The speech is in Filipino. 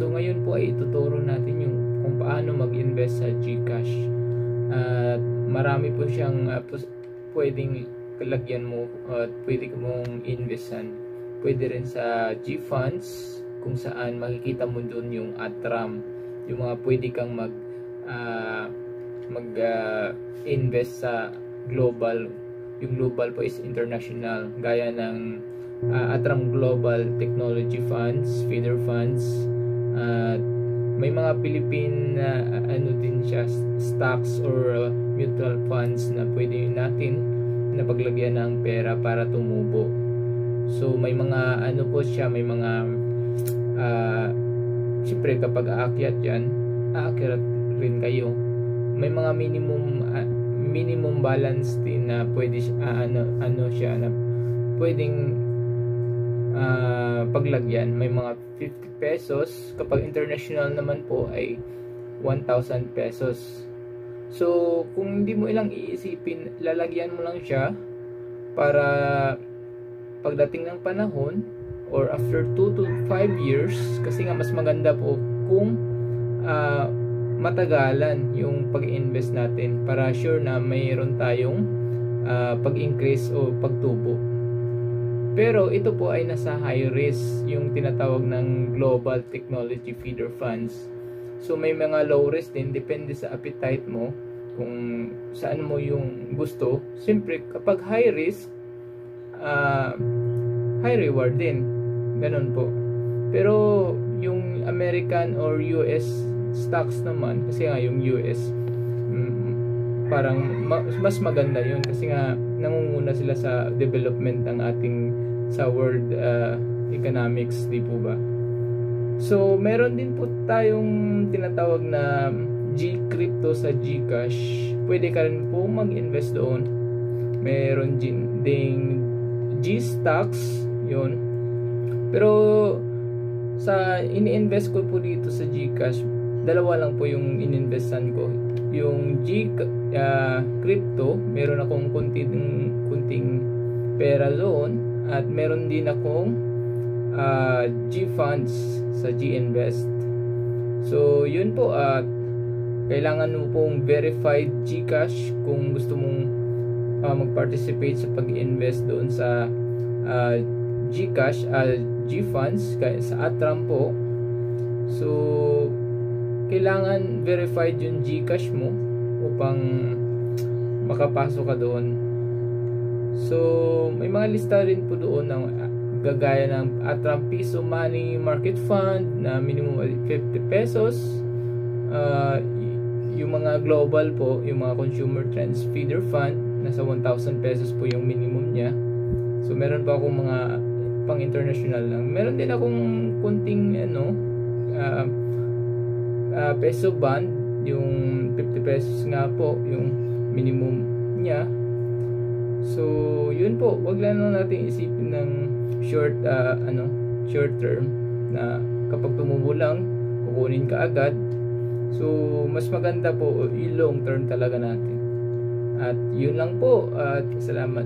So ngayon po ay ituturo natin yung kung paano mag-invest sa GCash. At marami po siyang pwedeng lagyan mo at pwede mong investan. Pwede rin sa GFunds kung saan makikita mo doon yung Atram, yung mga pwede kang invest sa global. Yung global po is international, gaya ng Atram Global Technology Funds, Feeder Funds, at may mga Philippine din siya, stocks or mutual funds na pwede natin na paglagyan ng pera para tumubo. So may mga po siya, may mga siyempre kapag aakyat yan, aakyat rin kayo. May mga minimum balance din na pwede siya na pwedeng paglagyan. May mga 50 pesos, kapag international naman po ay 1,000 pesos. So kung hindi mo ilang iisipin, lalagyan mo lang siya para pagdating ng panahon or after 2 to 5 years, kasi nga mas maganda po kung matagalan yung pag-invest natin para sure na mayroon tayong pag-increase o pagtubo. Pero ito po ay nasa high risk, yung tinatawag ng Global Technology Feeder Funds. So may mga low risk din, depende sa appetite mo kung saan mo yung gusto. Siyempre kapag high risk, high reward din, ganun po. Pero yung American or US stocks naman, kasi nga yung US parang mas maganda yun kasi nga nangunguna sila sa development ng ating sa world economics, di po ba? So meron din po tayong tinatawag na G-Crypto sa GCash. Pwede ka rin po mag-invest doon. Meron ding G-Stocks, yun. Pero sa ini-invest ko po dito sa GCash, dalawa lang po yung ininvestan ko. Yung G-Crypto, meron akong kunting pera doon, at meron din akong G-Funds sa G-Invest. So yun po, at kailangan mo pong verified GCash kung gusto mong mag-participate sa pag-invest doon sa GCash, G-Funds sa Atram po. So kailangan verified yung GCash mo upang makapasok ka doon. So may mga lista rin po doon ng gagaya ng Atram Piso Money Market Fund na minimum 50 pesos. Yung mga global po, yung mga Consumer Trends Feeder Fund, nasa 1,000 pesos po yung minimum niya. So meron pa akong mga pang international lang. Meron din akong kunting peso bond, yung 50 pesos nga po yung minimum niya. So yun po, wag lang natin isipin ng short term na kapag tumubo lang kukunin ka agad. So mas maganda po yung long term talaga natin. At yun lang po, at salamat.